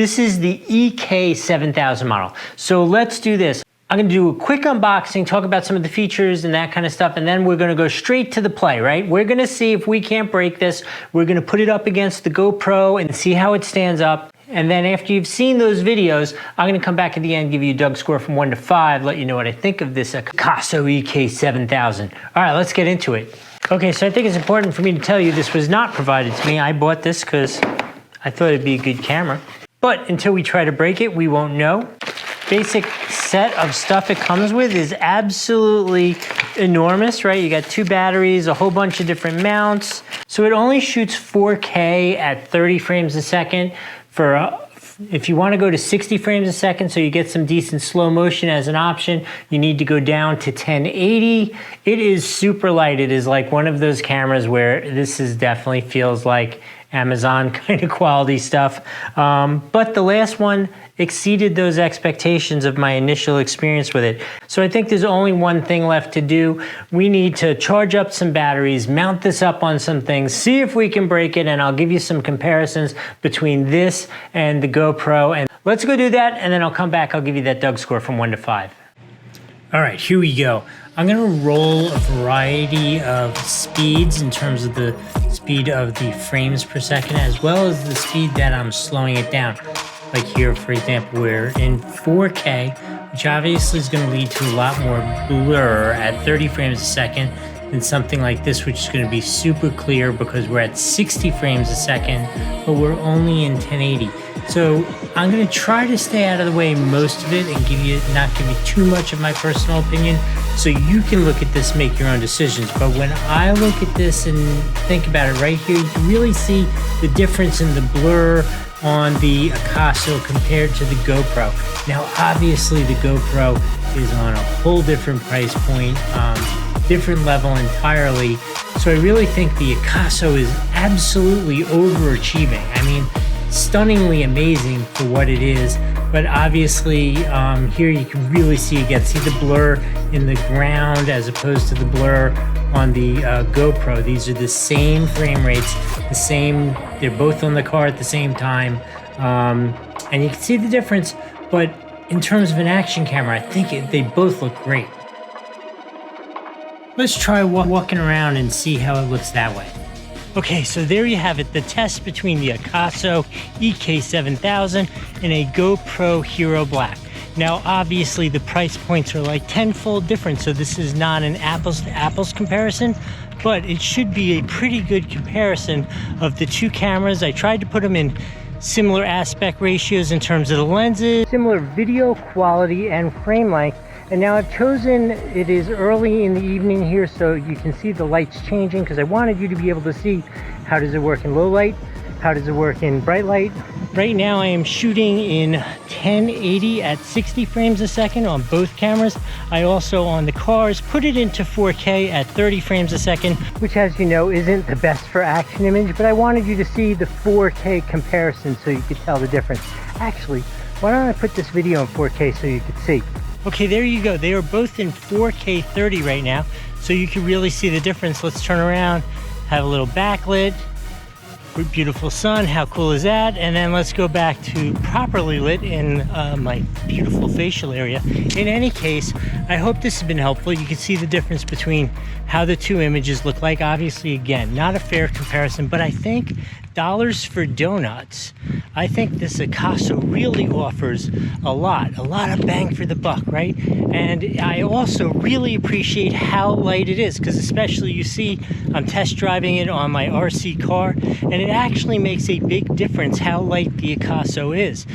This is the EK7000 model. So let's do this. I'm gonna do a quick unboxing, talk about some of the features and that kind of stuff, and then we're gonna go straight to the play, right? We're gonna see if we can't break this. We're gonna put it up against the GoPro and see how it stands up. And then after you've seen those videos, I'm gonna come back at the end, give you a Doug score from 1 to 5, let you know what I think of this AKASO EK7000. All right, let's get into it. Okay, so I think it's important for me to tell you this was not provided to me. I bought this because I thought it'd be a good camera. But until we try to break it, we won't know. Basic set of stuff it comes with is absolutely enormous, right? You got 2 batteries, a whole bunch of different mounts. So it only shoots 4K at 30 frames a second. If you want to go to 60 frames a second so you get some decent slow motion as an option, you need to go down to 1080. It is super light. It is like one of those cameras where this is definitely feels like Amazon kind of quality stuff. But the last one exceeded those expectations of my initial experience with it. So I think there's only one thing left to do. We need to charge up some batteries, mount this up on some things, see if we can break it, and I'll give you some comparisons between this and the GoPro. And let's go do that, and then I'll come back, I'll give you that Doug score from 1 to 5. All right, here we go. I'm gonna roll a variety of speeds in terms of the speed of the frames per second, as well as the speed that I'm slowing it down. Like here, for example, we're in 4K, which obviously is gonna lead to a lot more blur at 30 frames a second than something like this, which is gonna be super clear because we're at 60 frames a second, but we're only in 1080. So I'm gonna try to stay out of the way most of it and not give you too much of my personal opinion so you can look at this, make your own decisions. But when I look at this and think about it right here, you can really see the difference in the blur on the AKASO compared to the GoPro. Now, obviously the GoPro is on a whole different price point, different level entirely. So I really think the AKASO is absolutely overachieving. I mean, stunningly amazing for what it is, but obviously here you can really see again, see the blur in the ground as opposed to the blur on the GoPro. These are the same frame rates, they're both on the car at the same time, and you can see the difference, but in terms of an action camera, I think they both look great. Let's try walking around and see how it looks that way. Okay, so there you have it, the test between the AKASO EK7000 and a GoPro Hero Black. Now, obviously, the price points are like tenfold different, so this is not an apples-to-apples comparison, but it should be a pretty good comparison of the two cameras. I tried to put them in similar aspect ratios in terms of the lenses, similar video quality and frame length. And now I've chosen, it is early in the evening here, so you can see the lights changing because I wanted you to be able to see how does it work in low light, how does it work in bright light. Right now I am shooting in 1080 at 60 frames a second on both cameras. I also, on the cars, put it into 4K at 30 frames a second, which, as you know, isn't the best for action image, but I wanted you to see the 4K comparison so you could tell the difference. Actually, why don't I put this video in 4K so you could see? Okay, there you go. They are both in 4K 30 right now, so you can really see the difference. Let's turn around, have a little backlit, beautiful sun, how cool is that? And then let's go back to properly lit in my beautiful facial area. In any case, I hope this has been helpful. You can see the difference between how the two images look like. Obviously, again, not a fair comparison, but I think dollars for donuts. I think this AKASO really offers a lot of bang for the buck, right? And I also really appreciate how light it is, because especially you see I'm test driving it on my RC car, and it actually makes a big difference how light the AKASO is.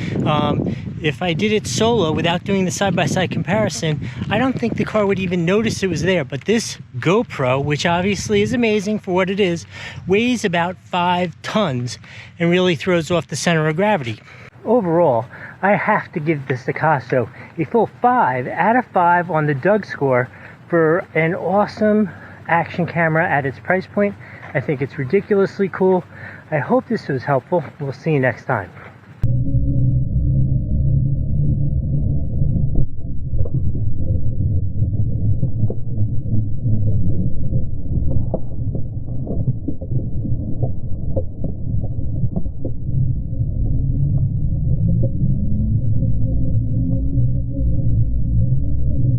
If I did it solo without doing the side-by-side comparison, I don't think the car would even notice it was there. But this GoPro, which obviously is amazing for what it is, weighs about 5 tons and really throws off the center of gravity. Overall, I have to give this AKASO a full 5 out of 5 on the Doug score for an awesome action camera at its price point. I think it's ridiculously cool. I hope this was helpful. We'll see you next time.